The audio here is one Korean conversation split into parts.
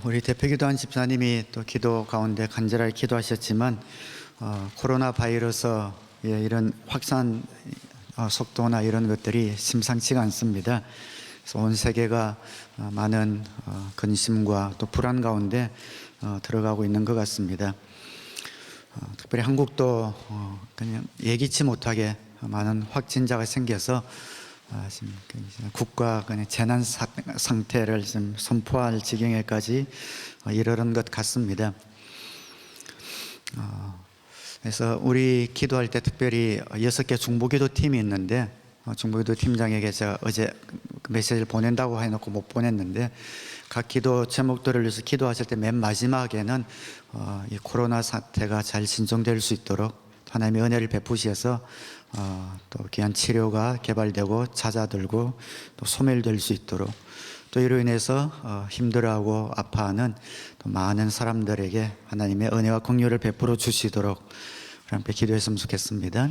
우리 대표기도한 집사님이 또 기도 가운데 간절하게 기도하셨지만 코로나 바이러스 이런 확산 속도나 이런 것들이 심상치가 않습니다. 그래서 온 세계가 많은 근심과 또 불안 가운데 들어가고 있는 것 같습니다. 특별히 한국도 그냥 예기치 못하게 많은 확진자가 생겨서 지금 국가 재난 상태를 좀 선포할 지경에까지 이르는 것 같습니다. 그래서 우리 기도할 때 특별히 6개 중보기도 팀이 있는데 중보기도 팀장에게 제가 어제 메시지를 보낸다고 해놓고 못 보냈는데 각 기도 제목들을 위해서 기도하실 때 맨 마지막에는 이 코로나 사태가 잘 진정될 수 있도록 하나님의 은혜를 베푸셔서 또 귀한 치료가 개발되고 잦아들고 또 소멸될 수 있도록 또 이로 인해서 힘들어하고 아파하는 또 많은 사람들에게 하나님의 은혜와 긍휼을 베풀어 주시도록 함께 기도했으면 좋겠습니다.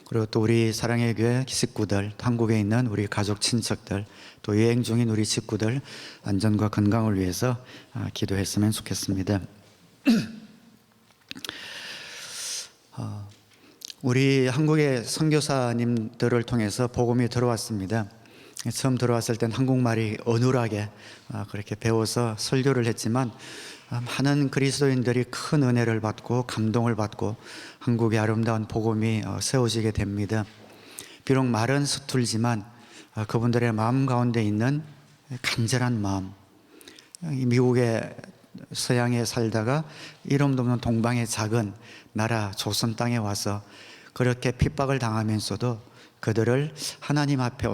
그리고 또 우리 사랑의 교회 식구들, 한국에 있는 우리 가족 친척들, 또 여행 중인 우리 식구들 안전과 건강을 위해서 기도했으면 좋겠습니다. 우리 한국의 선교사님들을 통해서 복음이 들어왔습니다. 처음 들어왔을 땐 한국말이 어눌하게 그렇게 배워서 설교를 했지만 많은 그리스도인들이 큰 은혜를 받고 감동을 받고 한국의 아름다운 복음이 세워지게 됩니다. 비록 말은 서툴지만 그분들의 마음 가운데 있는 간절한 마음, 미국의 서양에 살다가 이름도 없는 동방의 작은 나라 조선 땅에 와서 그렇게 핍박을 당하면서도 그들을 하나님 앞에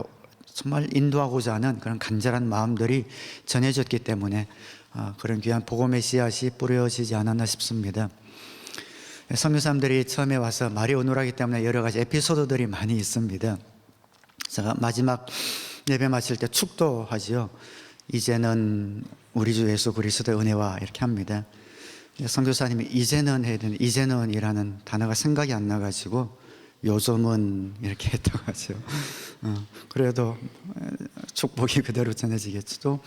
정말 인도하고자 하는 그런 간절한 마음들이 전해졌기 때문에 그런 귀한 복음의 씨앗이 뿌려지지 않았나 싶습니다. 선교사님들이 처음에 와서 말이 어눌하기 때문에 여러 가지 에피소드들이 많이 있습니다. 제가 마지막 예배 마칠 때 축도하지요. 이제는 우리 주 예수 그리스도의 은혜와 이렇게 합니다. 선교사님이 이제는 해야 되는 이제는이라는 단어가 생각이 안 나가지고 요즘은 이렇게 했다고 하죠. 그래도 축복이 그대로 전해지겠죠. 또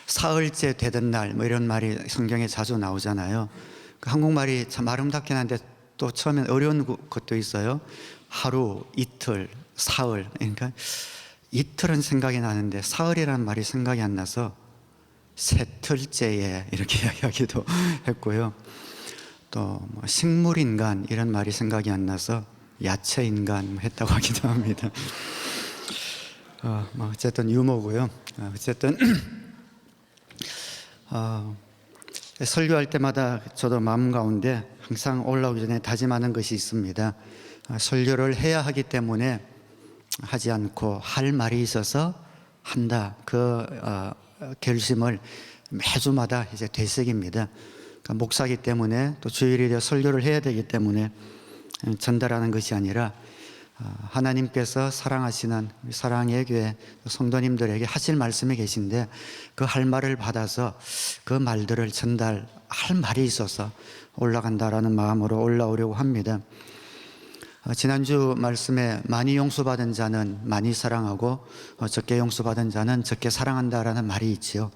사흘째 되던 날 뭐 이런 말이 성경에 자주 나오잖아요. 그 한국말이 참 아름답긴 한데 또 처음엔 어려운 것도 있어요. 하루, 이틀, 사흘. 그러니까 이틀은 생각이 나는데 사흘이라는 말이 생각이 안 나서 새틀째에 이렇게 이야기하기도 했고요. 또 뭐 식물인간 이런 말이 생각이 안 나서 야채인간 했다고 하기도 합니다. 뭐 어쨌든 유머고요. 어쨌든 설교할 때마다 저도 마음 가운데 항상 올라오기 전에 다짐하는 것이 있습니다. 설교를 해야 하기 때문에 하지 않고 할 말이 있어서 한다. 그 결심을 매주마다 이제 되새깁니다. 그러니까 목사기 때문에 또 주일에 설교를 해야 되기 때문에 전달하는 것이 아니라 하나님께서 사랑하시는 사랑의 교회 성도님들에게 하실 말씀이 계신데 그 할 말을 받아서 그 말들을 전달할 말이 있어서 올라간다라는 마음으로 올라오려고 합니다. 지난주 말씀에 많이 용서받은 자는 많이 사랑하고 적게 용서받은 자는 적게 사랑한다라는 말이 있지요.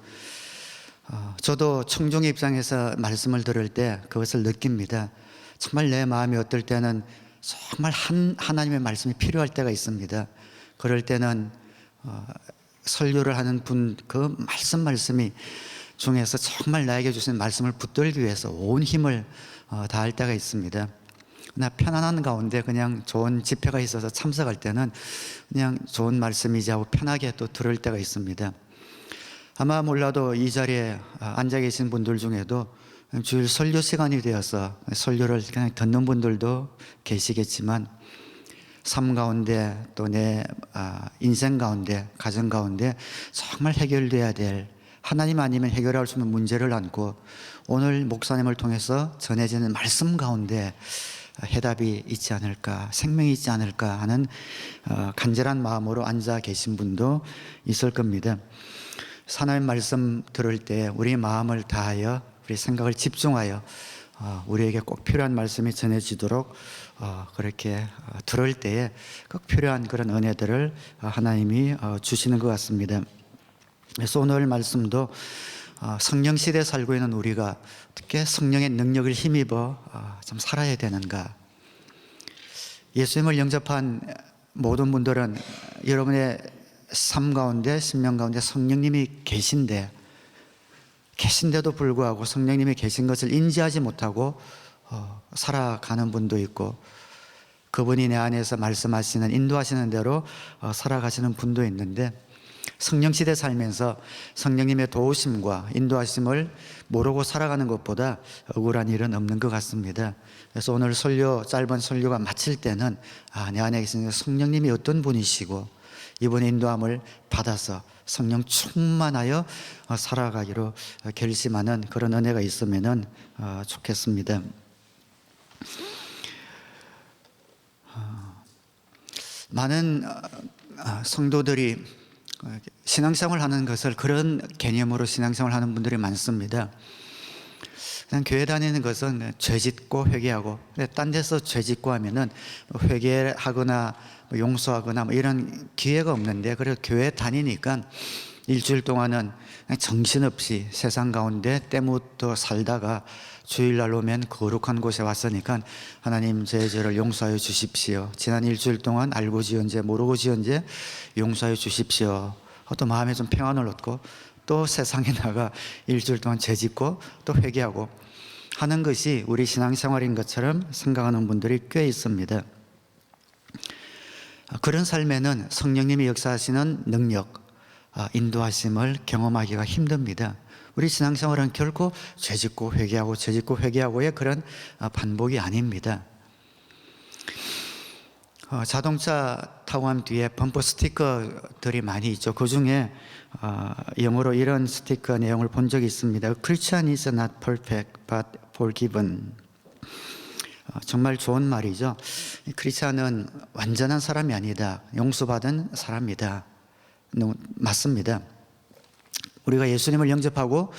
저도 청중의 입장에서 말씀을 들을 때 그것을 느낍니다. 정말 내 마음이 어떨 때는 정말 하나님의 말씀이 필요할 때가 있습니다. 그럴 때는 설교를 하는 분 그 말씀이 중에서 정말 나에게 주신 말씀을 붙들기 위해서 온 힘을 다할 때가 있습니다. 나 편안한 가운데 그냥 좋은 집회가 있어서 참석할 때는 그냥 좋은 말씀이지 하고 편하게 또 들을 때가 있습니다. 아마 몰라도 이 자리에 앉아 계신 분들 중에도 주일 설교 시간이 되어서 설교를 그냥 듣는 분들도 계시겠지만 삶 가운데 또 내 인생 가운데 가정 가운데 정말 해결돼야 될 하나님 아니면 해결할 수 없는 문제를 안고 오늘 목사님을 통해서 전해지는 말씀 가운데 해답이 있지 않을까, 생명이 있지 않을까 하는 간절한 마음으로 앉아 계신 분도 있을 겁니다. 하나님 말씀 들을 때 우리 마음을 다하여 우리 생각을 집중하여 우리에게 꼭 필요한 말씀이 전해지도록 그렇게 들을 때에 꼭 필요한 그런 은혜들을 하나님이 주시는 것 같습니다. 그래서 오늘 말씀도 성령 시대에 살고 있는 우리가 어떻게 성령의 능력을 힘입어 좀 살아야 되는가? 예수님을 영접한 모든 분들은 여러분의 삶 가운데, 심령 가운데 성령님이 계신데도 불구하고 성령님이 계신 것을 인지하지 못하고 살아가는 분도 있고, 그분이 내 안에서 말씀하시는, 인도하시는 대로 살아가시는 분도 있는데, 성령 시대 살면서 성령님의 도우심과 인도하심을 모르고 살아가는 것보다 억울한 일은 없는 것 같습니다. 그래서 오늘 짧은 설교가 마칠 때는 내 안에 계신 성령님이 어떤 분이시고 이분의 인도함을 받아서 성령 충만하여 살아가기로 결심하는 그런 은혜가 있으면 좋겠습니다. 많은 성도들이 신앙생활 하는 것을 그런 개념으로 신앙생활 하는 분들이 많습니다. 그냥 교회 다니는 것은 죄 짓고 회개하고, 딴 데서 죄 짓고 하면은 회개하거나 용서하거나 이런 기회가 없는데, 그래서 교회 다니니까 일주일 동안은 그냥 정신없이 세상 가운데 때묻어 살다가 주일날 오면 거룩한 곳에 왔으니까 하나님 제 죄를 용서하여 주십시오. 지난 일주일 동안 알고 지은 죄 모르고 지은 죄 용서하여 주십시오. 또 마음에 좀 평안을 얻고 또 세상에 나가 일주일 동안 죄 짓고 또 회개하고 하는 것이 우리 신앙생활인 것처럼 생각하는 분들이 꽤 있습니다. 그런 삶에는 성령님이 역사하시는 능력, 인도하심을 경험하기가 힘듭니다. 우리 신앙생활은 결코 죄짓고 회개하고의 그런 반복이 아닙니다. 자동차 타고 난 뒤에 범퍼 스티커들이 많이 있죠. 그 중에 영어로 이런 스티커 내용을 본 적이 있습니다. Christian is not perfect but forgiven. 정말 좋은 말이죠. 크리스찬은 완전한 사람이 아니다. 용서받은 사람이다. 맞습니다. 우리가 예수님을 영접하고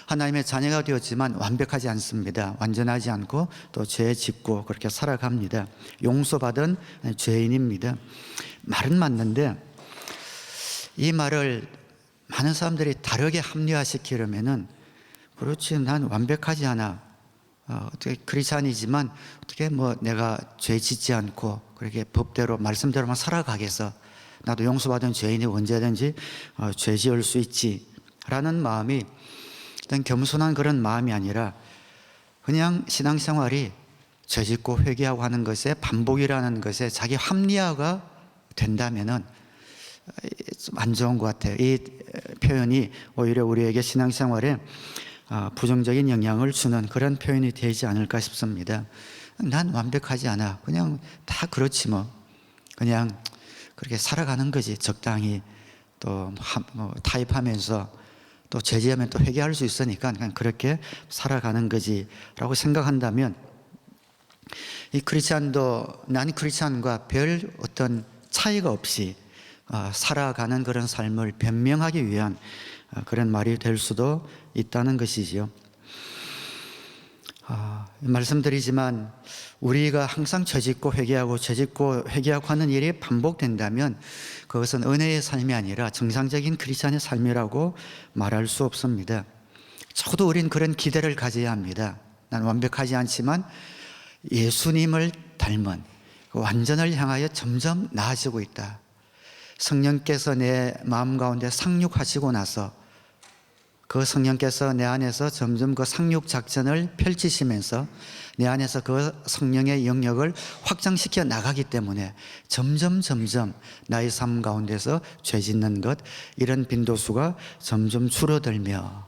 하나님의 자녀가 되었지만 완벽하지 않습니다. 완전하지 않고 또 죄 짓고 그렇게 살아갑니다. 용서받은 죄인입니다. 말은 맞는데 이 말을 많은 사람들이 다르게 합리화시키려면은, 그렇지, 난 완벽하지 않아. 어떻게 크리스찬이지만 어떻게 내가 죄 짓지 않고 그렇게 법대로 말씀대로만 살아가겠어. 나도 용서받은 죄인이 언제든지 죄 지을 수 있지 라는 마음이 어떤 겸손한 그런 마음이 아니라 그냥 신앙생활이 죄 짓고 회개하고 하는 것에 반복이라는 것에 자기 합리화가 된다면은 좀 안 좋은 것 같아요. 이 표현이 오히려 우리에게 신앙생활에 부정적인 영향을 주는 그런 표현이 되지 않을까 싶습니다. 난 완벽하지 않아. 그냥 다 그렇지 그냥 그렇게 살아가는 거지. 적당히 또 타협하면서 또 죄지하면 또 회개할 수 있으니까 그냥 그렇게 살아가는 거지 라고 생각한다면, 이 크리스찬도 난 크리스찬과 별 어떤 차이가 없이 살아가는 그런 삶을 변명하기 위한 그런 말이 될 수도 있다는 것이지요. 말씀드리지만 우리가 항상 죄짓고 회개하고 하는 일이 반복된다면 그것은 은혜의 삶이 아니라 정상적인 크리스찬의 삶이라고 말할 수 없습니다. 적어도 우린 그런 기대를 가져야 합니다. 난 완벽하지 않지만 예수님을 닮은 그 완전을 향하여 점점 나아지고 있다. 성령께서 내 마음 가운데 상륙하시고 나서 그 성령께서 내 안에서 점점 그 상륙 작전을 펼치시면서 내 안에서 그 성령의 영역을 확장시켜 나가기 때문에 점점 나의 삶 가운데서 죄 짓는 것, 이런 빈도수가 점점 줄어들며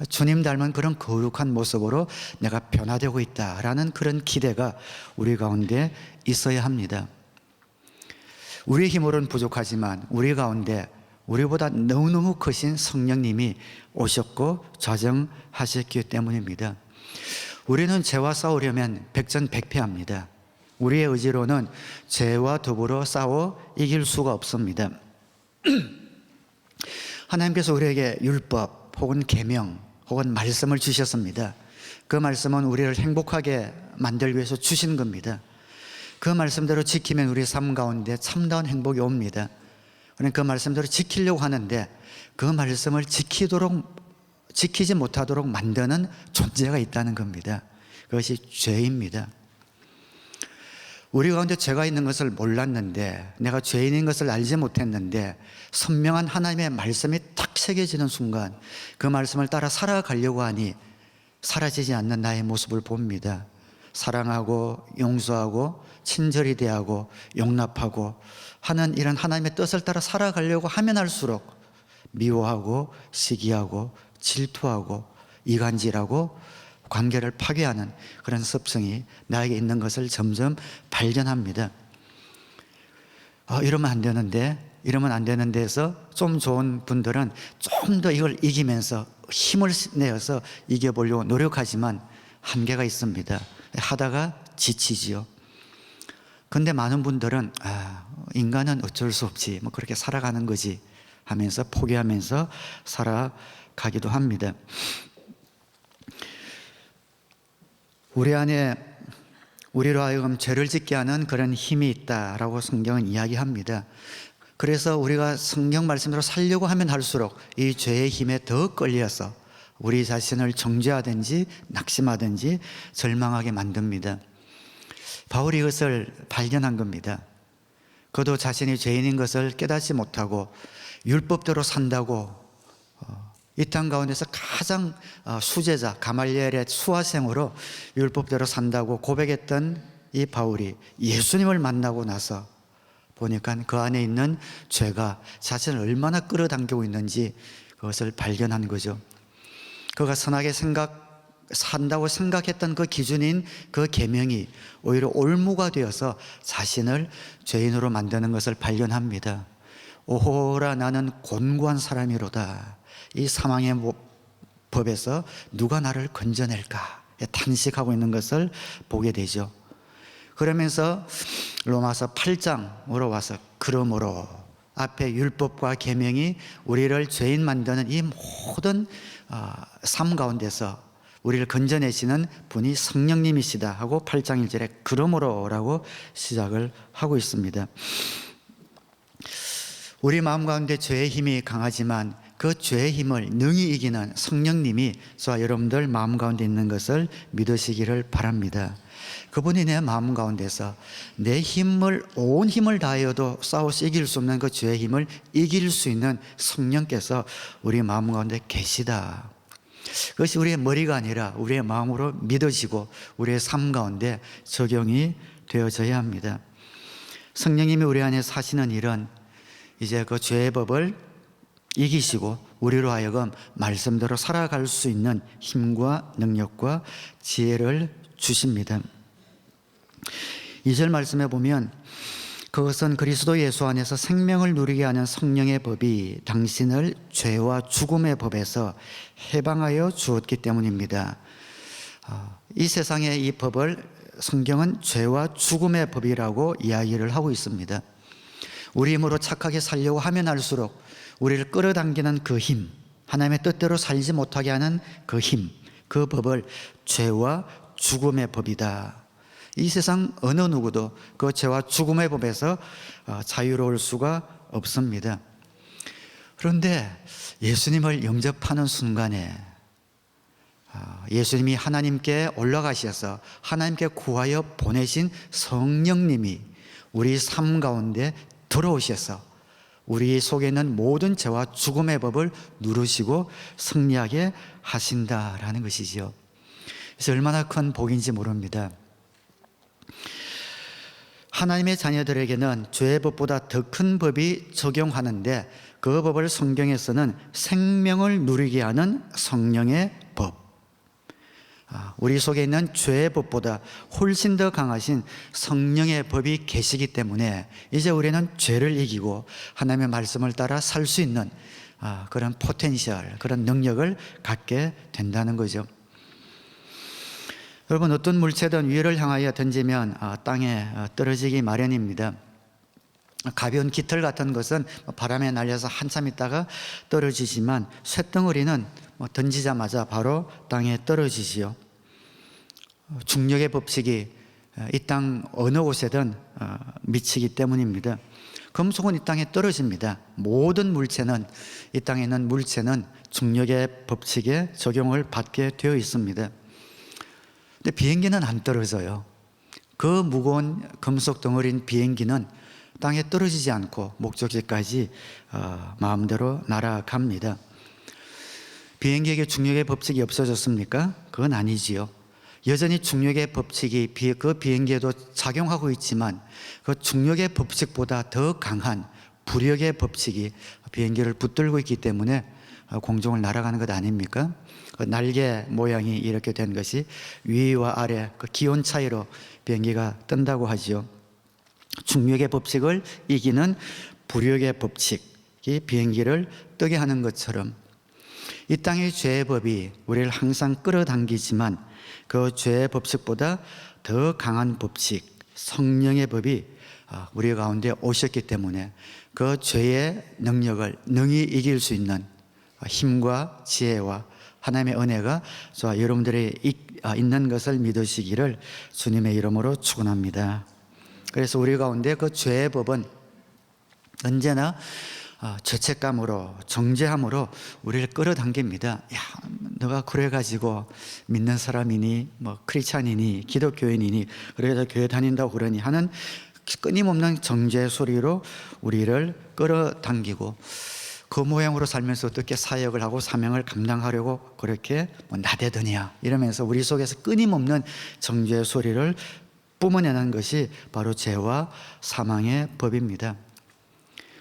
주님 닮은 그런 거룩한 모습으로 내가 변화되고 있다라는 그런 기대가 우리 가운데 있어야 합니다. 우리의 힘으로는 부족하지만 우리 가운데 우리보다 너무너무 크신 성령님이 오셨고 좌정하셨기 때문입니다. 우리는 죄와 싸우려면 백전백패합니다. 우리의 의지로는 죄와 더불어 싸워 이길 수가 없습니다. 하나님께서 우리에게 율법 혹은 계명 혹은 말씀을 주셨습니다. 그 말씀은 우리를 행복하게 만들기 위해서 주신 겁니다. 그 말씀대로 지키면 우리 삶 가운데 참다운 행복이 옵니다. 그 말씀대로 지키려고 하는데 그 말씀을 지키도록 지키지 못하도록 만드는 존재가 있다는 겁니다. 그것이 죄입니다. 우리 가운데 죄가 있는 것을 몰랐는데, 내가 죄인인 것을 알지 못했는데 선명한 하나님의 말씀이 탁 새겨지는 순간 그 말씀을 따라 살아가려고 하니 사라지지 않는 나의 모습을 봅니다. 사랑하고 용서하고 친절히 대하고 용납하고 하는 이런 하나님의 뜻을 따라 살아가려고 하면 할수록 미워하고 시기하고 질투하고 이간질하고 관계를 파괴하는 그런 습성이 나에게 있는 것을 점점 발견합니다. 이러면 안 되는데 해서 좀 좋은 분들은 좀 더 이걸 이기면서 힘을 내어서 이겨보려고 노력하지만 한계가 있습니다. 하다가 지치지요. 근데 많은 분들은 인간은 어쩔 수 없지, 뭐 그렇게 살아가는 거지 하면서 포기하면서 살아가기도 합니다. 우리 안에 우리로 하여금 죄를 짓게 하는 그런 힘이 있다라고 성경은 이야기합니다. 그래서 우리가 성경 말씀대로 살려고 하면 할수록 이 죄의 힘에 더 끌려서 우리 자신을 정죄하든지 낙심하든지 절망하게 만듭니다. 바울이 이것을 발견한 겁니다. 그도 자신이 죄인인 것을 깨닫지 못하고 율법대로 산다고 이 땅 가운데서 가장 수제자 가말리엘의 수화생으로 율법대로 산다고 고백했던 이 바울이 예수님을 만나고 나서 보니까 그 안에 있는 죄가 자신을 얼마나 끌어당기고 있는지 그것을 발견한 거죠. 그가 선하게 산다고 생각했던 그 기준인 그 계명이 오히려 올무가 되어서 자신을 죄인으로 만드는 것을 발견합니다. 오호라 나는 곤고한 사람이로다. 이 사망의 법에서 누가 나를 건져낼까 탄식하고 있는 것을 보게 되죠. 그러면서 로마서 8장으로 와서 그러므로 앞에 율법과 계명이 우리를 죄인 만드는 이 모든 삶 가운데서 우리를 건져내시는 분이 성령님이시다 하고 8장 1절에 그러므로라고 시작을 하고 있습니다. 우리 마음 가운데 죄의 힘이 강하지만 그 죄의 힘을 능히 이기는 성령님이 저와 여러분들 마음 가운데 있는 것을 믿으시기를 바랍니다. 그분이 내 마음 가운데서 내 힘을 온 힘을 다하여도 싸워서 이길 수 없는 그 죄의 힘을 이길 수 있는 성령께서 우리 마음 가운데 계시다. 그것이 우리의 머리가 아니라 우리의 마음으로 믿어지고 우리의 삶 가운데 적용이 되어져야 합니다. 성령님이 우리 안에 사시는 일은 이제 그 죄의 법을 이기시고 우리로 하여금 말씀대로 살아갈 수 있는 힘과 능력과 지혜를 주십니다. 2절 말씀에 보면 그것은 그리스도 예수 안에서 생명을 누리게 하는 성령의 법이 당신을 죄와 죽음의 법에서 해방하여 주었기 때문입니다. 이 세상의 이 법을 성경은 죄와 죽음의 법이라고 이야기를 하고 있습니다. 우리 힘으로 착하게 살려고 하면 할수록 우리를 끌어당기는 그 힘, 하나님의 뜻대로 살지 못하게 하는 그 힘, 그 법을 죄와 죽음의 법이다. 이 세상 어느 누구도 그 죄와 죽음의 법에서 자유로울 수가 없습니다. 그런데 예수님을 영접하는 순간에 예수님이 하나님께 올라가셔서 하나님께 구하여 보내신 성령님이 우리 삶 가운데 들어오셔서 우리 속에 있는 모든 죄와 죽음의 법을 누르시고 승리하게 하신다라는 것이지요. 그래서 얼마나 큰 복인지 모릅니다. 하나님의 자녀들에게는 죄의 법보다 더 큰 법이 적용하는데 그 법을 성경에서는 생명을 누리게 하는 성령의 법, 우리 속에 있는 죄의 법보다 훨씬 더 강하신 성령의 법이 계시기 때문에 이제 우리는 죄를 이기고 하나님의 말씀을 따라 살 수 있는 그런 포텐셜, 그런 능력을 갖게 된다는 거죠. 여러분, 어떤 물체든 위를 향하여 던지면 땅에 떨어지기 마련입니다. 가벼운 깃털 같은 것은 바람에 날려서 한참 있다가 떨어지지만 쇳덩어리는 던지자마자 바로 땅에 떨어지지요. 중력의 법칙이 이 땅 어느 곳에든 미치기 때문입니다. 금속은 이 땅에 떨어집니다. 모든 물체는, 이 땅에 있는 물체는 중력의 법칙에 적용을 받게 되어 있습니다. 근데 비행기는 안 떨어져요. 그 무거운 금속 덩어리인 비행기는 땅에 떨어지지 않고 목적지까지 마음대로 날아갑니다. 비행기에게 중력의 법칙이 없어졌습니까? 그건 아니지요. 여전히 중력의 법칙이 그 비행기에도 작용하고 있지만 그 중력의 법칙보다 더 강한 부력의 법칙이 비행기를 붙들고 있기 때문에 공중을 날아가는 것 아닙니까? 그 날개 모양이 이렇게 된 것이 위와 아래 그 기온 차이로 비행기가 뜬다고 하지요. 중력의 법칙을 이기는 부력의 법칙이 비행기를 뜨게 하는 것처럼 이 땅의 죄의 법이 우리를 항상 끌어당기지만 그 죄의 법칙보다 더 강한 법칙, 성령의 법이 우리 가운데 오셨기 때문에 그 죄의 능력을 능히 이길 수 있는 힘과 지혜와 하나님의 은혜가 저와 여러분들이 있는 것을 믿으시기를 주님의 이름으로 축원합니다. 그래서 우리 가운데 그 죄의 법은 언제나 죄책감으로 정죄함으로 우리를 끌어당깁니다. 야, 너가 그래가지고 믿는 사람이니 뭐 크리스찬이니 기독교인이니 그래서 교회 다닌다고 그러니 하는 끊임없는 정죄 소리로 우리를 끌어당기고 그 모양으로 살면서 어떻게 사역을 하고 사명을 감당하려고 그렇게 나대더냐 이러면서 우리 속에서 끊임없는 정죄 소리를 뿜어내는 것이 바로 죄와 사망의 법입니다.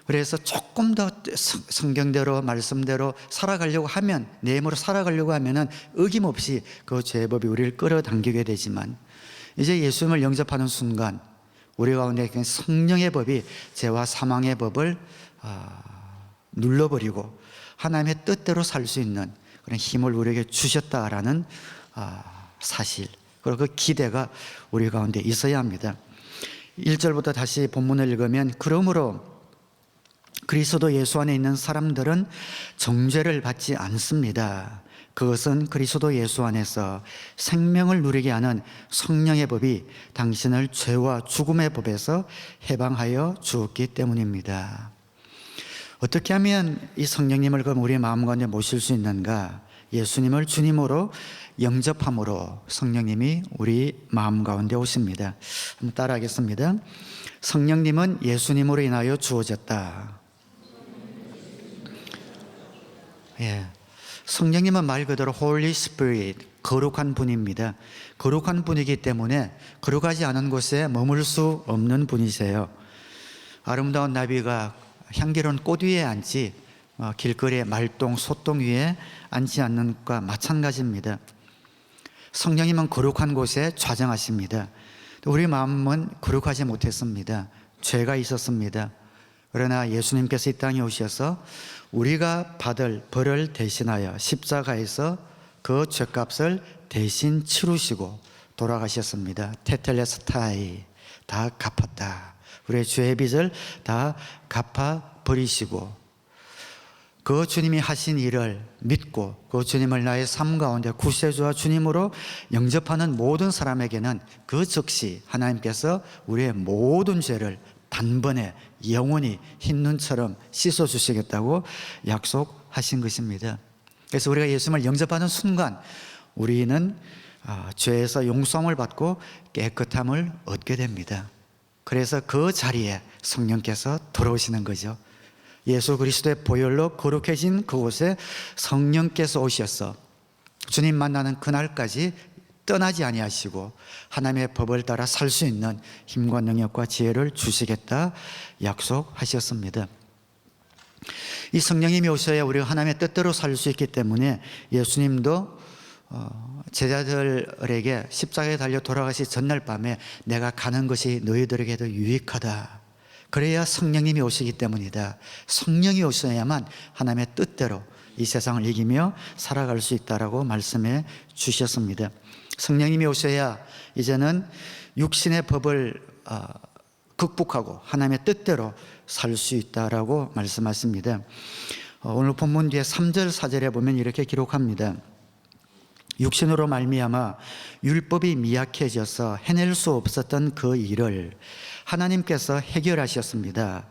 그래서 조금 더 성경대로 말씀대로 살아가려고 하면 내 힘으로 살아가려고 하면은 어김없이 그 죄의 법이 우리를 끌어당기게 되지만 이제 예수님을 영접하는 순간 우리 가운데 성령의 법이 죄와 사망의 법을 눌러버리고 하나님의 뜻대로 살 수 있는 그런 힘을 우리에게 주셨다라는 사실 그리고 그 기대가 우리 가운데 있어야 합니다. 1절부터 다시 본문을 읽으면 그러므로 그리스도 예수 안에 있는 사람들은 정죄를 받지 않습니다. 그것은 그리스도 예수 안에서 생명을 누리게 하는 성령의 법이 당신을 죄와 죽음의 법에서 해방하여 주었기 때문입니다. 어떻게 하면 이 성령님을 그럼 우리의 마음 가운데 모실 수 있는가? 예수님을 주님으로 영접함으로 성령님이 우리 마음 가운데 오십니다. 한번 따라하겠습니다. 성령님은 예수님으로 인하여 주어졌다. 예, 성령님은 말 그대로 Holy Spirit, 거룩한 분입니다. 거룩한 분이기 때문에 거룩하지 않은 곳에 머물 수 없는 분이세요. 아름다운 나비가 향기로운 꽃 위에 앉지 길거리의 말똥, 소똥 위에 앉지 않는 것과 마찬가지입니다. 성령님은 거룩한 곳에 좌정하십니다. 우리 마음은 거룩하지 못했습니다. 죄가 있었습니다. 그러나 예수님께서 이 땅에 오셔서 우리가 받을 벌을 대신하여 십자가에서 그 죄값을 대신 치르시고 돌아가셨습니다. 테텔레스타이, 다 갚았다. 우리의 죄의 빚을 다 갚아버리시고 그 주님이 하신 일을 믿고 그 주님을 나의 삶 가운데 구세주와 주님으로 영접하는 모든 사람에게는 그 즉시 하나님께서 우리의 모든 죄를 단번에 영원히 흰 눈처럼 씻어주시겠다고 약속하신 것입니다. 그래서 우리가 예수님을 영접하는 순간 우리는 죄에서 용서함을 받고 깨끗함을 얻게 됩니다. 그래서 그 자리에 성령께서 돌아오시는 거죠. 예수 그리스도의 보혈로 거룩해진 그곳에 성령께서 오셔서 주님 만나는 그날까지 떠나지 아니하시고 하나님의 법을 따라 살 수 있는 힘과 능력과 지혜를 주시겠다 약속하셨습니다. 이 성령님이 오셔야 우리가 하나님의 뜻대로 살 수 있기 때문에 예수님도 제자들에게 십자가에 달려 돌아가시 전날 밤에 내가 가는 것이 너희들에게도 유익하다. 그래야 성령님이 오시기 때문이다. 성령이 오셔야만 하나님의 뜻대로 이 세상을 이기며 살아갈 수 있다라고 말씀해 주셨습니다. 성령님이 오셔야 이제는 육신의 법을 극복하고 하나님의 뜻대로 살 수 있다라고 말씀하십니다. 오늘 본문 뒤에 3절 4절에 보면 이렇게 기록합니다. 육신으로 말미암아 율법이 미약해져서 해낼 수 없었던 그 일을 하나님께서 해결하셨습니다.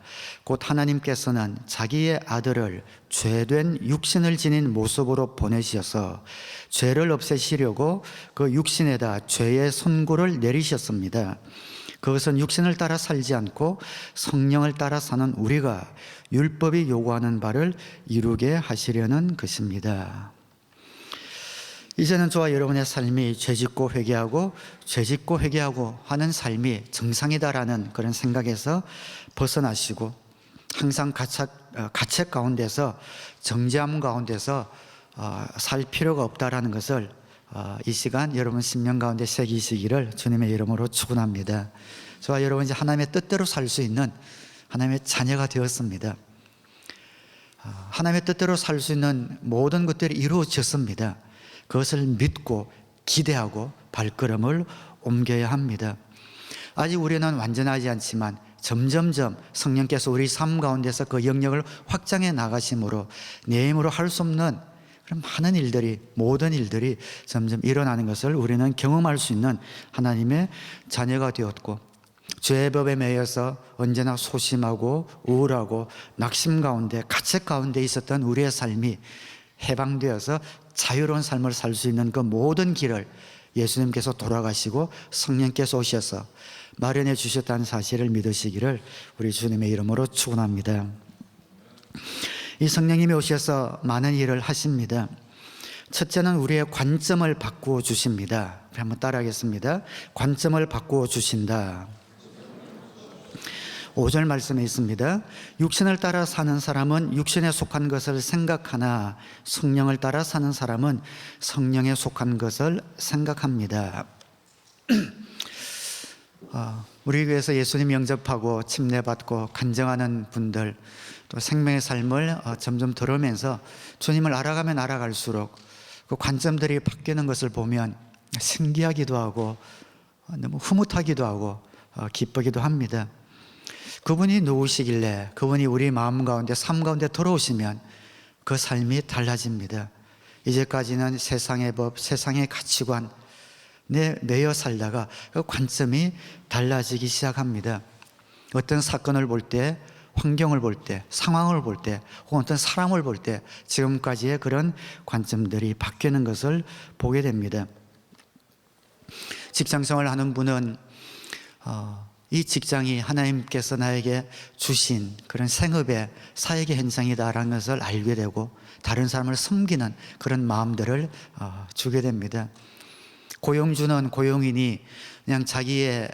곧 하나님께서는 자기의 아들을 죄된 육신을 지닌 모습으로 보내셔서 죄를 없애시려고 그 육신에다 죄의 선고를 내리셨습니다. 그것은 육신을 따라 살지 않고 성령을 따라 사는 우리가 율법이 요구하는 바를 이루게 하시려는 것입니다. 이제는 저와 여러분의 삶이 죄짓고 회개하고 죄짓고 회개하고 하는 삶이 정상이다라는 그런 생각에서 벗어나시고 항상 가책 가운데서 정죄함 가운데서 살 필요가 없다라는 것을 이 시간 여러분 심령 가운데 새기시기를 주님의 이름으로 축원합니다. 저와 여러분 이제 하나님의 뜻대로 살 수 있는 하나님의 자녀가 되었습니다. 하나님의 뜻대로 살 수 있는 모든 것들이 이루어졌습니다. 그것을 믿고 기대하고 발걸음을 옮겨야 합니다. 아직 우리는 완전하지 않지만 점점점 성령께서 우리 삶 가운데서 그 영역을 확장해 나가심으로 내 힘으로 할 수 없는 그런 많은 일들이, 모든 일들이 점점 일어나는 것을 우리는 경험할 수 있는 하나님의 자녀가 되었고, 죄의 법에 매여서 언제나 소심하고 우울하고 낙심 가운데 가책 가운데 있었던 우리의 삶이 해방되어서 자유로운 삶을 살 수 있는 그 모든 길을 예수님께서 돌아가시고 성령께서 오셔서 마련해 주셨다는 사실을 믿으시기를 우리 주님의 이름으로 축원합니다. 이 성령님이 오셔서 많은 일을 하십니다. 첫째는 우리의 관점을 바꾸어 주십니다. 한번 따라하겠습니다. 관점을 바꾸어 주신다. 5절 말씀에 있습니다. 육신을 따라 사는 사람은 육신에 속한 것을 생각하나 성령을 따라 사는 사람은 성령에 속한 것을 생각합니다. 우리 교회에서 예수님 영접하고 침례받고 간증하는 분들, 또 생명의 삶을 점점 들으면서 주님을 알아가면 알아갈수록 그 관점들이 바뀌는 것을 보면 신기하기도 하고 너무 흐뭇하기도 하고 기쁘기도 합니다. 그분이 누구시길래 그분이 우리 마음 가운데 삶 가운데 들어오시면 그 삶이 달라집니다. 이제까지는 세상의 법, 세상의 가치관 내 매여 살다가 그 관점이 달라지기 시작합니다. 어떤 사건을 볼 때, 환경을 볼 때, 상황을 볼 때, 혹은 어떤 사람을 볼 때 지금까지의 그런 관점들이 바뀌는 것을 보게 됩니다. 직장생활을 하는 분은 이 직장이 하나님께서 나에게 주신 그런 생업의 사역의 현장이다라는 것을 알게 되고 다른 사람을 섬기는 그런 마음들을 주게 됩니다. 고용주는 고용인이 그냥 자기의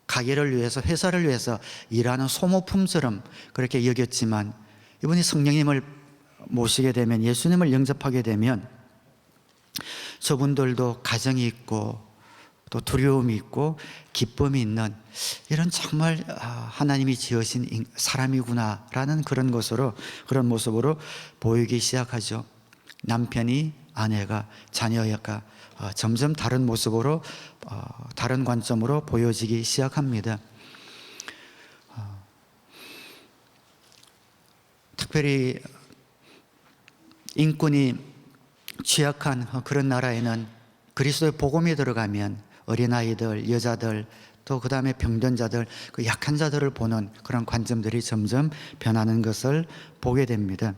가게를 위해서, 회사를 위해서 일하는 소모품처럼 그렇게 여겼지만 이분이 성령님을 모시게 되면, 예수님을 영접하게 되면 저분들도 가정이 있고 또 두려움이 있고 기쁨이 있는 이런 정말 하나님이 지으신 사람이구나라는 그런 것으로, 그런 모습으로 보이기 시작하죠. 남편이, 아내가, 자녀가 점점 다른 모습으로, 다른 관점으로 보여지기 시작합니다. 특별히 인권이 취약한 그런 나라에는 그리스도의 복음이 들어가면 어린아이들, 여자들, 또 그 다음에 병든자들, 그 약한 자들을 보는 그런 관점들이 점점 변하는 것을 보게 됩니다.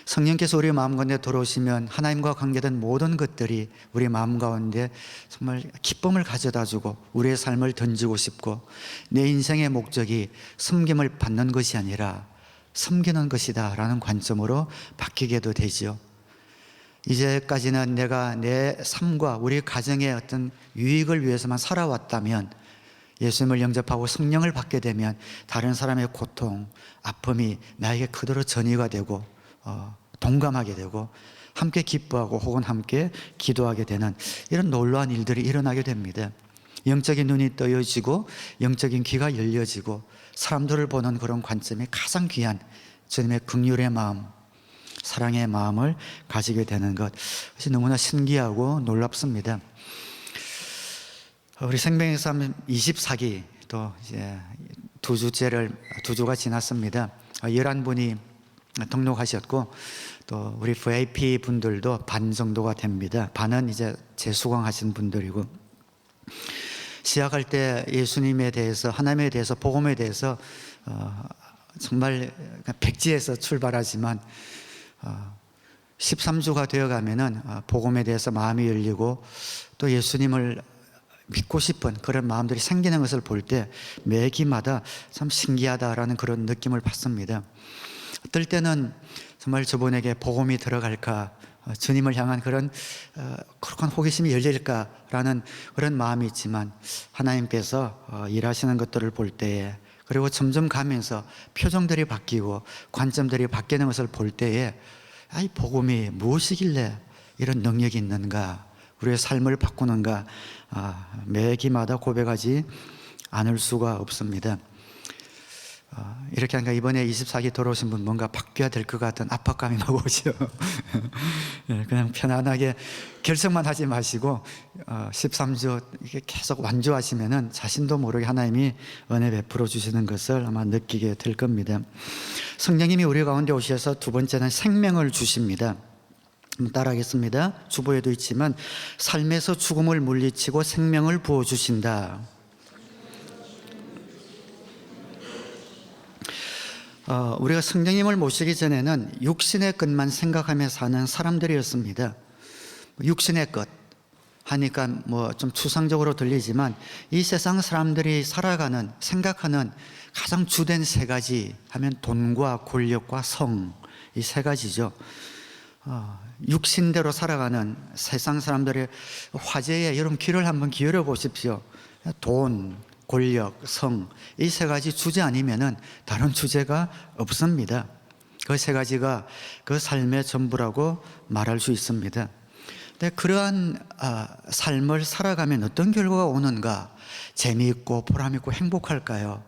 성령께서 우리 마음 가운데 들어오시면 하나님과 관계된 모든 것들이 우리 마음 가운데 정말 기쁨을 가져다 주고 우리의 삶을 던지고 싶고, 내 인생의 목적이 섬김을 받는 것이 아니라 섬기는 것이다 라는 관점으로 바뀌게도 되죠. 이제까지는 내가 내 삶과 우리 가정의 어떤 유익을 위해서만 살아왔다면 예수님을 영접하고 성령을 받게 되면 다른 사람의 고통, 아픔이 나에게 그대로 전이가 되고 동감하게 되고 함께 기뻐하고 혹은 함께 기도하게 되는 이런 놀라운 일들이 일어나게 됩니다. 영적인 눈이 떠여지고 영적인 귀가 열려지고 사람들을 보는 그런 관점이 가장 귀한 주님의 긍휼의 마음, 사랑의 마음을 가지게 되는 것, 그것이 너무나 신기하고 놀랍습니다. 우리 생명의 삶 24기 또 이제 두 주가 지났습니다. 11분이 등록하셨고 또 우리 VIP 분들도 반 정도가 됩니다. 반은 이제 재수강하신 분들이고, 시작할 때 예수님에 대해서, 하나님에 대해서, 복음에 대해서 정말 백지에서 출발하지만 13주가 되어가면은 복음에 대해서 마음이 열리고 또 예수님을 믿고 싶은 그런 마음들이 생기는 것을 볼 때 매기마다 참 신기하다라는 그런 느낌을 받습니다. 어떨 때는 정말 저분에게 복음이 들어갈까, 주님을 향한 그런 호기심이 열릴까라는 그런 마음이 있지만, 하나님께서 일하시는 것들을 볼 때에, 그리고 점점 가면서 표정들이 바뀌고 관점들이 바뀌는 것을 볼 때에, 이 복음이 무엇이길래 이런 능력이 있는가, 우리의 삶을 바꾸는가, 매기마다 고백하지 않을 수가 없습니다. 이렇게 하니까 이번에 24기 돌아오신 분 뭔가 바뀌어야 될 것 같은 압박감이 막 오죠. 그냥 편안하게 결정만 하지 마시고 13주 이게 계속 완주하시면은 자신도 모르게 하나님이 은혜 베풀어 주시는 것을 아마 느끼게 될 겁니다. 성령님이 우리 가운데 오셔서 두 번째는 생명을 주십니다. 따라하겠습니다. 주보에도 있지만 삶에서 죽음을 물리치고 생명을 부어주신다. 우리가 성령님을 모시기 전에는 육신의 것만 생각하며 사는 사람들이었습니다. 육신의 것 하니까 뭐 좀 추상적으로 들리지만, 이 세상 사람들이 살아가는, 생각하는 가장 주된 세 가지 하면 돈과 권력과 성, 이 세 가지죠. 육신대로 살아가는 세상 사람들의 화제에 여러분 귀를 한번 기울여 보십시오. 돈, 권력, 성, 이 세 가지 주제 아니면은 다른 주제가 없습니다. 그 세 가지가 그 삶의 전부라고 말할 수 있습니다. 근데 그러한 삶을 살아가면 어떤 결과가 오는가? 재미있고 보람있고 행복할까요?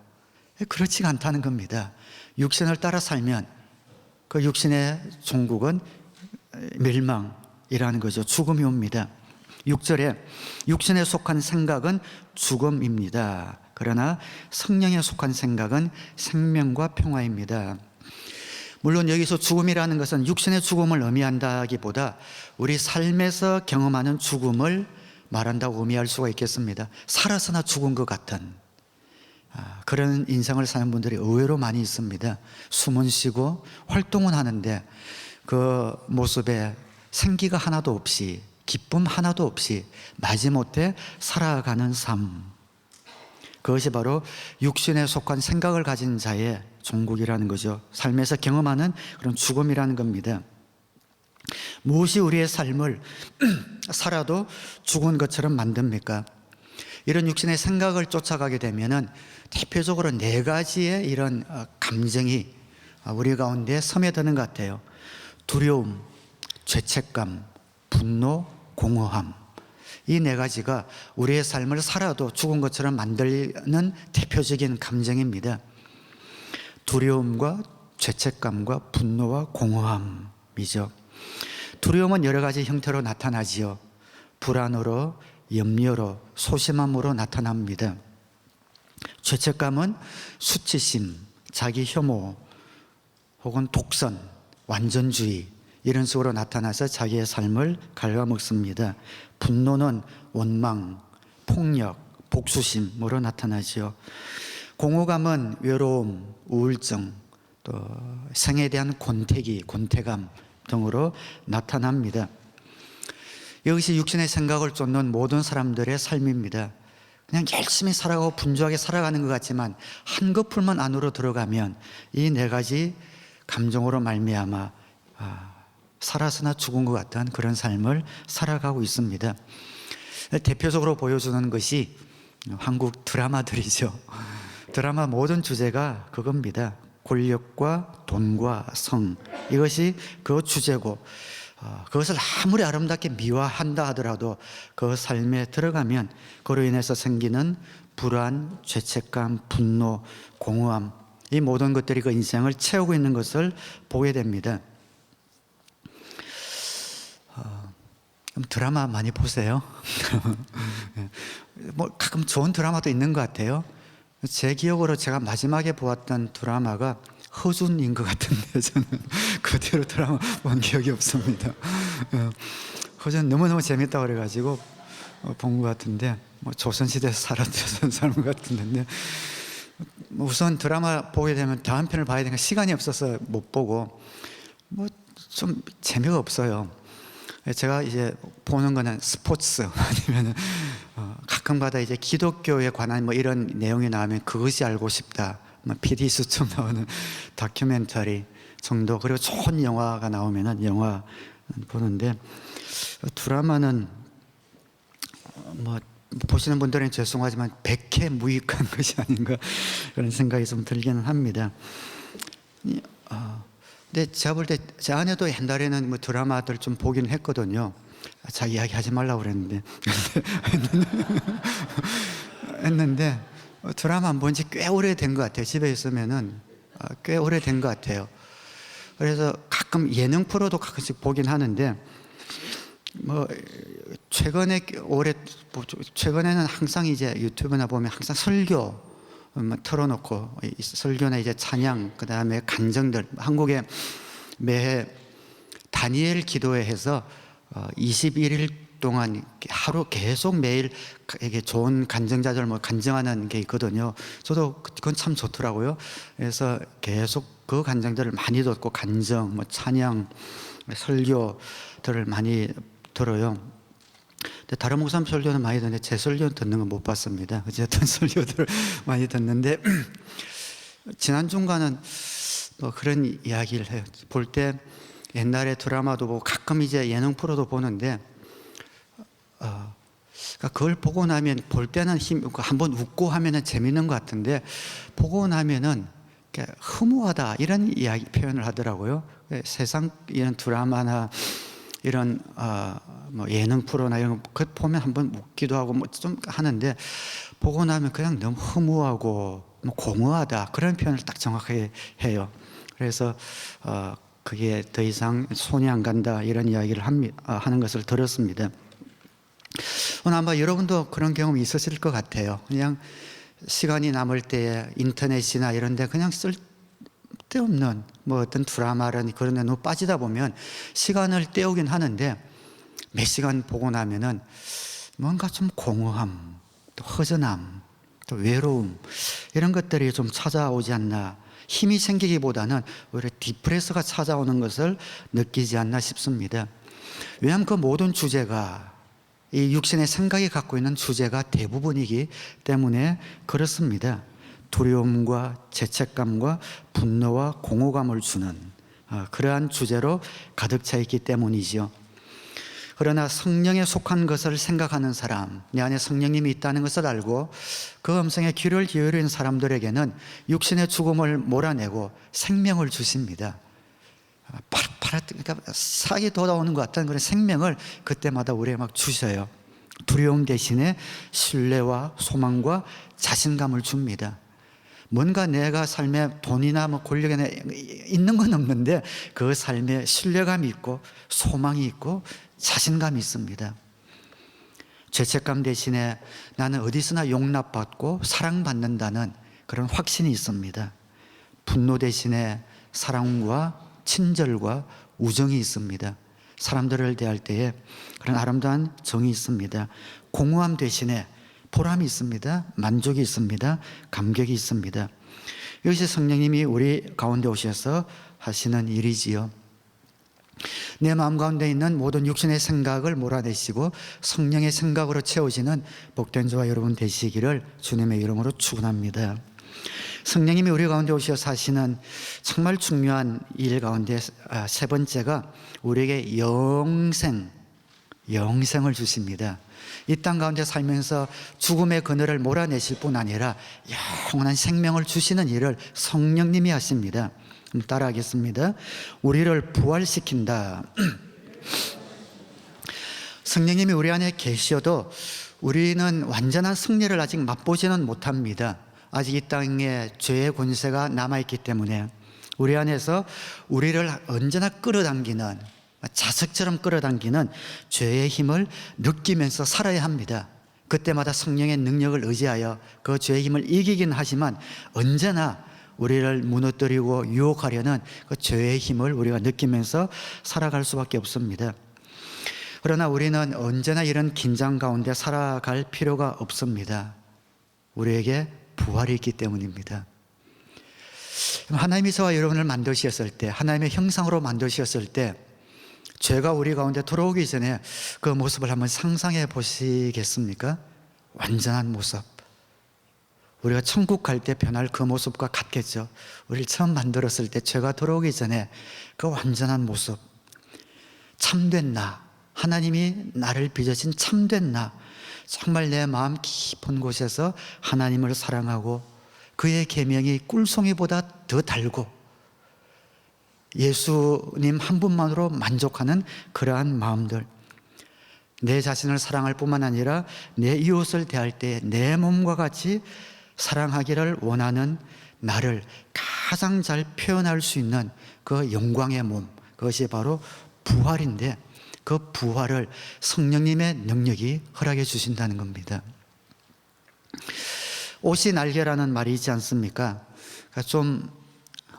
그렇지가 않다는 겁니다. 육신을 따라 살면 그 육신의 종국은 멸망이라는 거죠. 죽음이 옵니다. 6절에 육신에 속한 생각은 죽음입니다. 그러나 성령에 속한 생각은 생명과 평화입니다. 물론 여기서 죽음이라는 것은 육신의 죽음을 의미한다기보다 우리 삶에서 경험하는 죽음을 말한다고 의미할 수가 있겠습니다. 살아서나 죽은 것 같은 그런 인생을 사는 분들이 의외로 많이 있습니다. 숨은 쉬고 활동은 하는데 그 모습에 생기가 하나도 없이, 기쁨 하나도 없이 마지못해 살아가는 삶, 그것이 바로 육신에 속한 생각을 가진 자의 종국이라는 거죠. 삶에서 경험하는 그런 죽음이라는 겁니다. 무엇이 우리의 삶을 살아도 죽은 것처럼 만듭니까? 이런 육신의 생각을 쫓아가게 되면은 대표적으로 네 가지의 이런 감정이 우리 가운데 스며드는 것 같아요. 두려움, 죄책감, 분노, 공허함. 이 네 가지가 우리의 삶을 살아도 죽은 것처럼 만들는 대표적인 감정입니다. 두려움과 죄책감과 분노와 공허함이죠. 두려움은 여러 가지 형태로 나타나지요. 불안으로, 염려로, 소심함으로 나타납니다. 죄책감은 수치심, 자기 혐오, 혹은 독선, 완전주의, 이런 식으로 나타나서 자기의 삶을 갉아먹습니다. 분노는 원망, 폭력, 복수심으로 나타나죠. 공허감은 외로움, 우울증, 또 생에 대한 권태감 등으로 나타납니다. 이것이 육신의 생각을 쫓는 모든 사람들의 삶입니다. 그냥 열심히 살아가고 분주하게 살아가는 것 같지만 한꺼풀만 안으로 들어가면 이 네 가지 감정으로 말미암아 살아서나 죽은 것 같은 그런 삶을 살아가고 있습니다. 대표적으로 보여주는 것이 한국 드라마들이죠. 드라마 모든 주제가 그겁니다. 권력과 돈과 성, 이것이 그 주제고, 그것을 아무리 아름답게 미화한다 하더라도 그 삶에 들어가면 그로 인해서 생기는 불안, 죄책감, 분노, 공허함, 이 모든 것들이 그 인생을 채우고 있는 것을 보게 됩니다. 드라마 많이 보세요. 뭐 가끔 좋은 드라마도 있는 것 같아요. 제 기억으로 제가 마지막에 보았던 드라마가 허준인 것 같은데, 저는 그 뒤로 드라마 본 기억이 없습니다. 허전 너무너무 재밌다고 그래가지고 본 것 같은데, 뭐 조선시대에서 살았던 사람 같은데, 우선 드라마 보게 되면 다음 편을 봐야 되니까 시간이 없어서 못 보고, 뭐 좀 재미가 없어요. 제가 이제 보는 거는 스포츠 아니면 가끔가다 이제 기독교에 관한 뭐 이런 내용이 나오면 그것이 알고 싶다, 뭐 PD 수첩 나오는 다큐멘터리 정도, 그리고 좋은 영화가 나오면은 영화 보는데, 드라마는 뭐 보시는 분들은 죄송하지만 백해 무익한 것이 아닌가 그런 생각이 좀 들기는 합니다. 근데 제가 볼 때 제 아내도 옛날에는 뭐 드라마들 좀 보긴 했거든요. 자기 이야기 하지 말라고 그랬는데 했는데 드라마 안 본 지 꽤 오래된 것 같아요. 집에 있으면은 꽤 오래된 것 같아요. 그래서 가끔 예능 프로도 가끔씩 보긴 하는데, 뭐 최근에는 항상 이제 유튜브나 보면 항상 설교 틀어놓고, 설교나 이제 찬양, 그 다음에 간증들, 한국에 매해 다니엘 기도회 해서 21일 동안 하루 계속 매일 이게 좋은 간증자들 뭐 간증하는 게 있거든요. 저도 그건 참 좋더라고요. 그래서 계속 그 간증들을 많이 듣고, 간증, 뭐 찬양, 설교들을 많이 들어요. 근데 다른 목사님 설교는 많이 듣는데 제 설교는 듣는 건 못 봤습니다. 어쨌든 설교들을 많이 듣는데, 지난 주간은 뭐 그런 이야기를 해요. 볼 때 옛날에 드라마도 보고 가끔 이제 예능 프로도 보는데, 그러니까 그걸 보고 나면, 볼 때는 한번 웃고 하면은 재밌는 것 같은데, 보고 나면은 허무하다 이런 이야기 표현을 하더라고요. 세상 이런 드라마나 이런 뭐 예능 프로나 이런 거 보면 한번 웃기도 하고 뭐 좀 하는데, 보고 나면 그냥 너무 허무하고 뭐 공허하다 그런 표현을 딱 정확하게 해요. 그래서 그게 더 이상 손이 안 간다 이런 이야기를 하는 것을 들었습니다. 오늘 아마 여러분도 그런 경험이 있으실 것 같아요. 그냥 시간이 남을 때에 인터넷이나 이런 데 그냥 쓸데없는 뭐 어떤 드라마라니 그런 데 너무 빠지다 보면 시간을 때우긴 하는데, 몇 시간 보고 나면은 뭔가 좀 공허함, 또 허전함, 또 외로움, 이런 것들이 좀 찾아오지 않나, 힘이 생기기보다는 오히려 디프레스가 찾아오는 것을 느끼지 않나 싶습니다. 왜냐하면 그 모든 주제가 이 육신의 생각이 갖고 있는 주제가 대부분이기 때문에 그렇습니다. 두려움과 죄책감과 분노와 공허감을 주는 그러한 주제로 가득 차 있기 때문이죠. 그러나 성령에 속한 것을 생각하는 사람, 내 안에 성령님이 있다는 것을 알고 그 음성에 귀를 기울이는 사람들에게는 육신의 죽음을 몰아내고 생명을 주십니다. 그러니까 살이 돋아오는 것 같다는 그런 생명을 그때마다 우리에게 막 주셔요. 두려움 대신에 신뢰와 소망과 자신감을 줍니다. 뭔가 내가 삶에 돈이나 뭐 권력이나 있는 건 없는데 그 삶에 신뢰감이 있고 소망이 있고 자신감이 있습니다. 죄책감 대신에 나는 어디서나 용납받고 사랑받는다는 그런 확신이 있습니다. 분노 대신에 사랑과 친절과 우정이 있습니다. 사람들을 대할 때에 그런 아름다운 정이 있습니다. 공허함 대신에 보람이 있습니다. 만족이 있습니다. 감격이 있습니다. 이것이 성령님이 우리 가운데 오셔서 하시는 일이지요. 내 마음 가운데 있는 모든 육신의 생각을 몰아내시고 성령의 생각으로 채워지는 복된 저와 여러분 되시기를 주님의 이름으로 축원합니다. 성령님이 우리 가운데 오셔서 하시는 정말 중요한 일 가운데 세 번째가 우리에게 영생을 주십니다. 이 땅 가운데 살면서 죽음의 그늘을 몰아내실 뿐 아니라 영원한 생명을 주시는 일을 성령님이 하십니다. 따라하겠습니다. 우리를 부활시킨다. 성령님이 우리 안에 계셔도 우리는 완전한 승리를 아직 맛보지는 못합니다. 아직 이 땅에 죄의 권세가 남아있기 때문에 우리 안에서 우리를 언제나 끌어당기는, 자석처럼 끌어당기는 죄의 힘을 느끼면서 살아야 합니다. 그때마다 성령의 능력을 의지하여 그 죄의 힘을 이기긴 하지만 언제나 우리를 무너뜨리고 유혹하려는 그 죄의 힘을 우리가 느끼면서 살아갈 수밖에 없습니다. 그러나 우리는 언제나 이런 긴장 가운데 살아갈 필요가 없습니다. 우리에게 부활이 있기 때문입니다. 하나님이 저와 여러분을 만드셨을 때, 하나님의 형상으로 만드셨을 때 죄가 우리 가운데 들어오기 전에 그 모습을 한번 상상해 보시겠습니까? 완전한 모습. 우리가 천국 갈 때 변할 그 모습과 같겠죠. 우리를 처음 만들었을 때 죄가 들어오기 전에 그 완전한 모습. 참된 나, 하나님이 나를 빚으신 참된 나, 정말 내 마음 깊은 곳에서 하나님을 사랑하고 그의 계명이 꿀송이보다 더 달고 예수님 한 분만으로 만족하는 그러한 마음들, 내 자신을 사랑할 뿐만 아니라 내 이웃을 대할 때 내 몸과 같이 사랑하기를 원하는 나를 가장 잘 표현할 수 있는 그 영광의 몸, 그것이 바로 부활인데 그 부활을 성령님의 능력이 허락해 주신다는 겁니다. 옷이 날개라는 말이 있지 않습니까? 그러니까 좀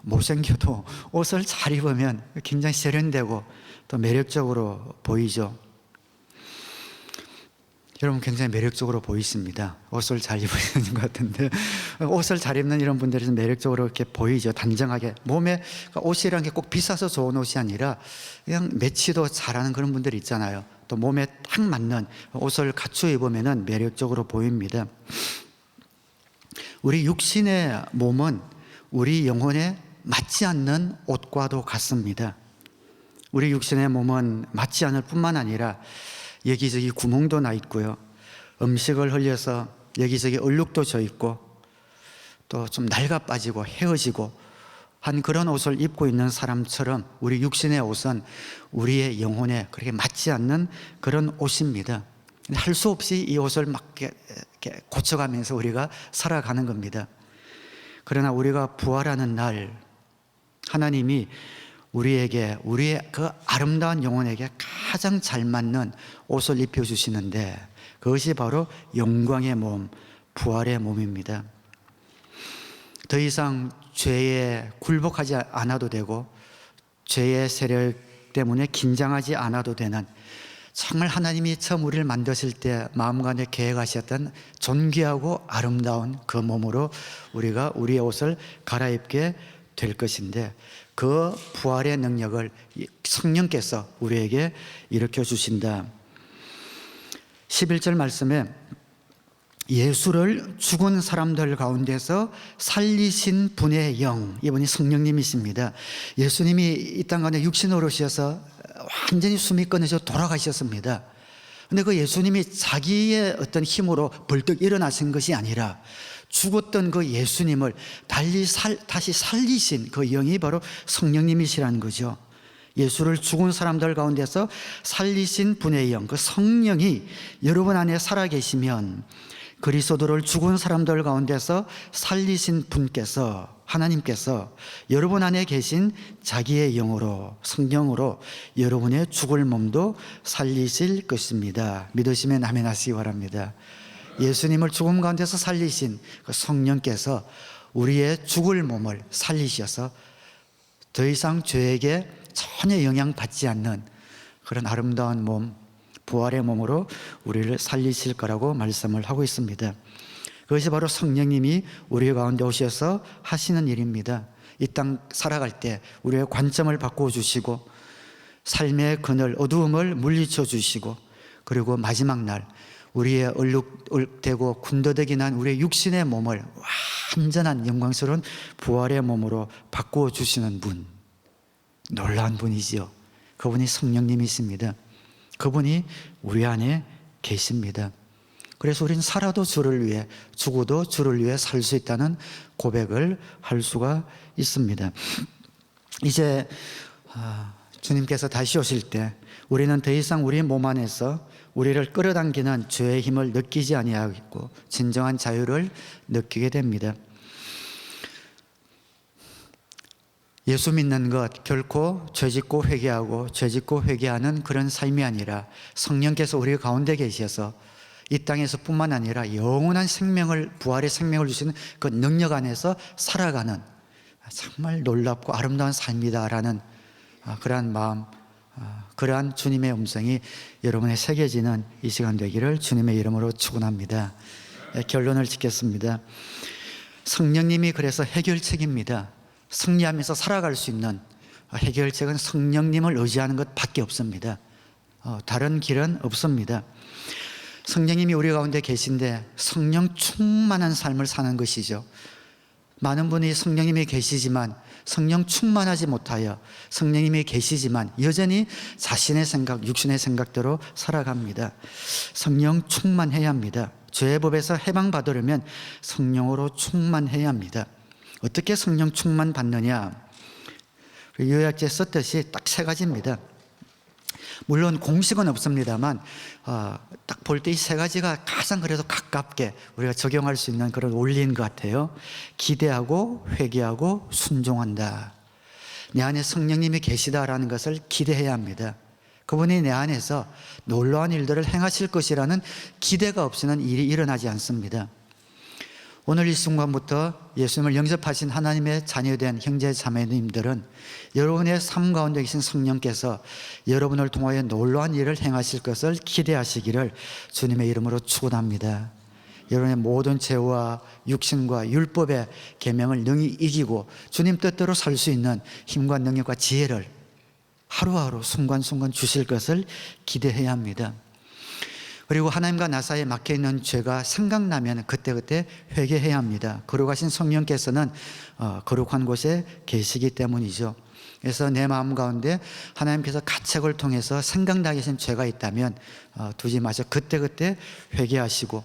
못생겨도 옷을 잘 입으면 굉장히 세련되고 또 매력적으로 보이죠. 여러분 굉장히 매력적으로 보이십니다. 옷을 잘 입으시는 것 같은데, 옷을 잘 입는 이런 분들이 좀 매력적으로 이렇게 보이죠. 단정하게. 몸에 옷이라는 게 꼭 비싸서 좋은 옷이 아니라 그냥 매치도 잘하는 그런 분들이 있잖아요. 또 몸에 딱 맞는 옷을 갖추어 입으면 매력적으로 보입니다. 우리 육신의 몸은 우리 영혼에 맞지 않는 옷과도 같습니다. 우리 육신의 몸은 맞지 않을 뿐만 아니라 여기저기 구멍도 나 있고요, 음식을 흘려서 여기저기 얼룩도 져 있고 또 좀 낡아 빠지고 헤어지고 한 그런 옷을 입고 있는 사람처럼 우리 육신의 옷은 우리의 영혼에 그렇게 맞지 않는 그런 옷입니다. 할 수 없이 이 옷을 막 이렇게 고쳐가면서 우리가 살아가는 겁니다. 그러나 우리가 부활하는 날 하나님이 우리에게, 우리의 그 아름다운 영혼에게 가장 잘 맞는 옷을 입혀주시는데 그것이 바로 영광의 몸, 부활의 몸입니다. 더 이상 죄에 굴복하지 않아도 되고 죄의 세력 때문에 긴장하지 않아도 되는, 정말 하나님이 처음 우리를 만드실 때 마음간에 계획하셨던 존귀하고 아름다운 그 몸으로 우리가 우리의 옷을 갈아입게 될 것인데 그 부활의 능력을 성령께서 우리에게 일으켜 주신다. 11절 말씀에 예수를 죽은 사람들 가운데서 살리신 분의 영, 이분이 성령님이십니다. 예수님이 이 땅 가운데 육신으로 오셔서 완전히 숨이 끊어져 돌아가셨습니다. 그런데 그 예수님이 자기의 어떤 힘으로 벌떡 일어나신 것이 아니라 죽었던 그 예수님을 다시 살리신 그 영이 바로 성령님이시라는 거죠. 예수를 죽은 사람들 가운데서 살리신 분의 영, 그 성령이 여러분 안에 살아계시면 그리스도를 죽은 사람들 가운데서 살리신 분께서, 하나님께서 여러분 안에 계신 자기의 영으로, 성령으로 여러분의 죽을 몸도 살리실 것입니다. 믿으시면 아멘 하시기 바랍니다. 예수님을 죽음 가운데서 살리신 그 성령께서 우리의 죽을 몸을 살리셔서 더 이상 죄에게 전혀 영향받지 않는 그런 아름다운 몸, 부활의 몸으로 우리를 살리실 거라고 말씀을 하고 있습니다. 그것이 바로 성령님이 우리 가운데 오셔서 하시는 일입니다. 이 땅 살아갈 때 우리의 관점을 바꾸어 주시고 삶의 그늘, 어두움을 물리쳐 주시고 그리고 마지막 날 우리의 얼룩되고 군더더기 난 우리의 육신의 몸을 완전한 영광스러운 부활의 몸으로 바꾸어 주시는 분, 놀라운 분이지요. 그분이 성령님이십니다. 그분이 우리 안에 계십니다. 그래서 우리는 살아도 주를 위해, 죽어도 주를 위해 살 수 있다는 고백을 할 수가 있습니다. 이제 주님께서 다시 오실 때 우리는 더 이상 우리 몸 안에서 우리를 끌어당기는 죄의 힘을 느끼지 아니하고 진정한 자유를 느끼게 됩니다. 예수 믿는 것 결코 죄짓고 회개하고 죄짓고 회개하는 그런 삶이 아니라 성령께서 우리 가운데 계셔서 이 땅에서 뿐만 아니라 영원한 생명을, 부활의 생명을 주시는 그 능력 안에서 살아가는 정말 놀랍고 아름다운 삶이다라는 그러한 마음, 그러한 주님의 음성이 여러분에 새겨지는 이 시간 되기를 주님의 이름으로 축원합니다. 결론을 짓겠습니다. 성령님이 그래서 해결책입니다. 승리하면서 살아갈 수 있는 해결책은 성령님을 의지하는 것밖에 없습니다. 다른 길은 없습니다. 성령님이 우리 가운데 계신데 성령 충만한 삶을 사는 것이죠. 많은 분이 성령님이 계시지만 성령 충만하지 못하여 성령님이 계시지만 여전히 자신의 생각, 육신의 생각대로 살아갑니다. 성령 충만해야 합니다. 죄의 법에서 해방받으려면 성령으로 충만해야 합니다. 어떻게 성령 충만 받느냐? 요약제 썼듯이 딱 3가지입니다. 물론 공식은 없습니다만 딱 볼 때 이 3가지가 가장 그래도 가깝게 우리가 적용할 수 있는 그런 원리인 것 같아요. 기대하고 회개하고 순종한다. 내 안에 성령님이 계시다라는 것을 기대해야 합니다. 그분이 내 안에서 놀라운 일들을 행하실 것이라는 기대가 없이는 일이 일어나지 않습니다. 오늘 이 순간부터 예수님을 영접하신 하나님의 자녀된 형제 자매님들은 여러분의 삶 가운데 계신 성령께서 여러분을 통하여 놀라운 일을 행하실 것을 기대하시기를 주님의 이름으로 축원합니다. 여러분의 모든 죄와 육신과 율법의 계명을 능히 이기고 주님 뜻대로 살 수 있는 힘과 능력과 지혜를 하루하루 순간순간 주실 것을 기대해야 합니다. 그리고 하나님과 나 사이에 막혀있는 죄가 생각나면 그때그때 회개해야 합니다. 거룩하신 성령께서는 거룩한 곳에 계시기 때문이죠. 그래서 내 마음 가운데 하나님께서 가책을 통해서 생각나게 하신 죄가 있다면 두지 마시고 그때그때 회개하시고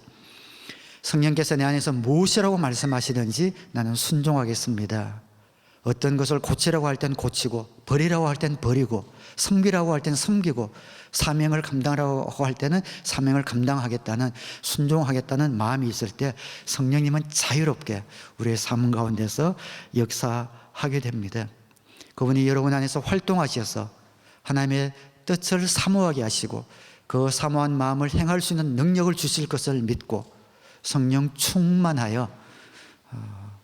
성령께서 내 안에서 무엇이라고 말씀하시든지 나는 순종하겠습니다. 어떤 것을 고치라고 할 땐 고치고 버리라고 할 땐 버리고 섬기라고 할 땐 섬기고 사명을 감당하라고 할 때는 사명을 감당하겠다는 순종하겠다는 마음이 있을 때 성령님은 자유롭게 우리의 삶 가운데서 역사하게 됩니다. 그분이 여러분 안에서 활동하셔서 하나님의 뜻을 사모하게 하시고 그 사모한 마음을 행할 수 있는 능력을 주실 것을 믿고 성령 충만하여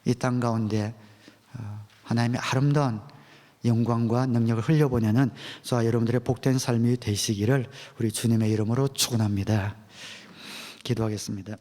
이 땅 가운데 하나님의 아름다운 영광과 능력을 흘려보내는 저와 여러분들의 복된 삶이 되시기를 우리 주님의 이름으로 축원합니다. 기도하겠습니다.